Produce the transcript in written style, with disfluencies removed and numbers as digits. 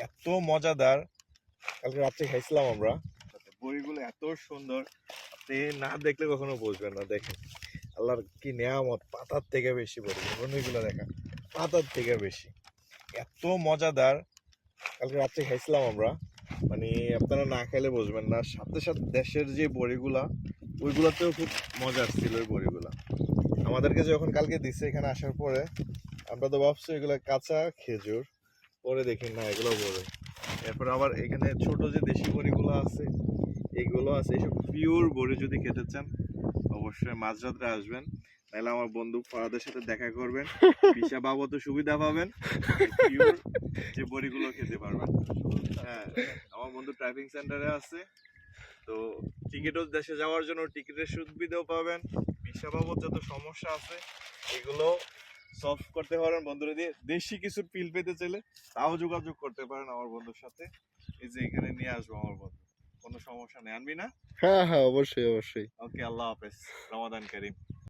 এত মজাদার, কালকে রাত্রে খাইছিলাম আমরা। বড়িগুলো এত সুন্দর, আপনি না দেখলে কখনো বুঝবেন না। দেখেন আল্লাহর কি নেয়ামত, পাতার থেকে বেশি বড়িগুলো দেখা, পাতার থেকে বেশি এত মজাদার। কালকে রাত্রে খাইছিলাম আমরা, মানে আপনারা না খাইলে বুঝবেন না। সাথে সাথে দেশের যে বড়িগুলা, ওইগুলাতেও খুব মজার ছিল ওই বড়িগুলা। আমাদেরকে যখন কালকে দিচ্ছে এখানে আসার পরে, আমরা তো ভাবছি এগুলো কাঁচা খেজুর, পরে দেখি না এগুলো বড়ি। এরপর আবার এখানে ছোট যে দেশি বড়িগুলো আছে, এগুলো আছে। এইসব পিওর বড়ি যদি খেতে চান অবশ্যই মাঝরাত্রে আসবেন, তাহলে আমার বন্ধু ফারাদের সাথে দেখা করবেন, ভিসা বাবদও সুবিধা পাবেন, পিওর যে বড়িগুলো খেতে পারবেন। হ্যাঁ, আমার বন্ধু ড্রাইভিং সেন্টারে আছে, তো টিকিটও দেশে যাওয়ার জন্য টিকিটের সুবিধাও পাবেন। ভিসা বাবদ যত সমস্যা আছে এগুলো সলভ করতে পারেন বন্ধুরা দিয়ে। দেশি কিছু পিল পেতে চাইলে তাও যোগাযোগ করতে পারেন আমার বন্ধুর সাথে। এই যে এখানে নিয়ে আসবো আমার বন্ধু, কোনো সমস্যা নেই। আনবি না? হ্যাঁ হ্যাঁ, অবশ্যই অবশ্যই। ওকে, আল্লাহ হাফেজ, রমাদান কারীম।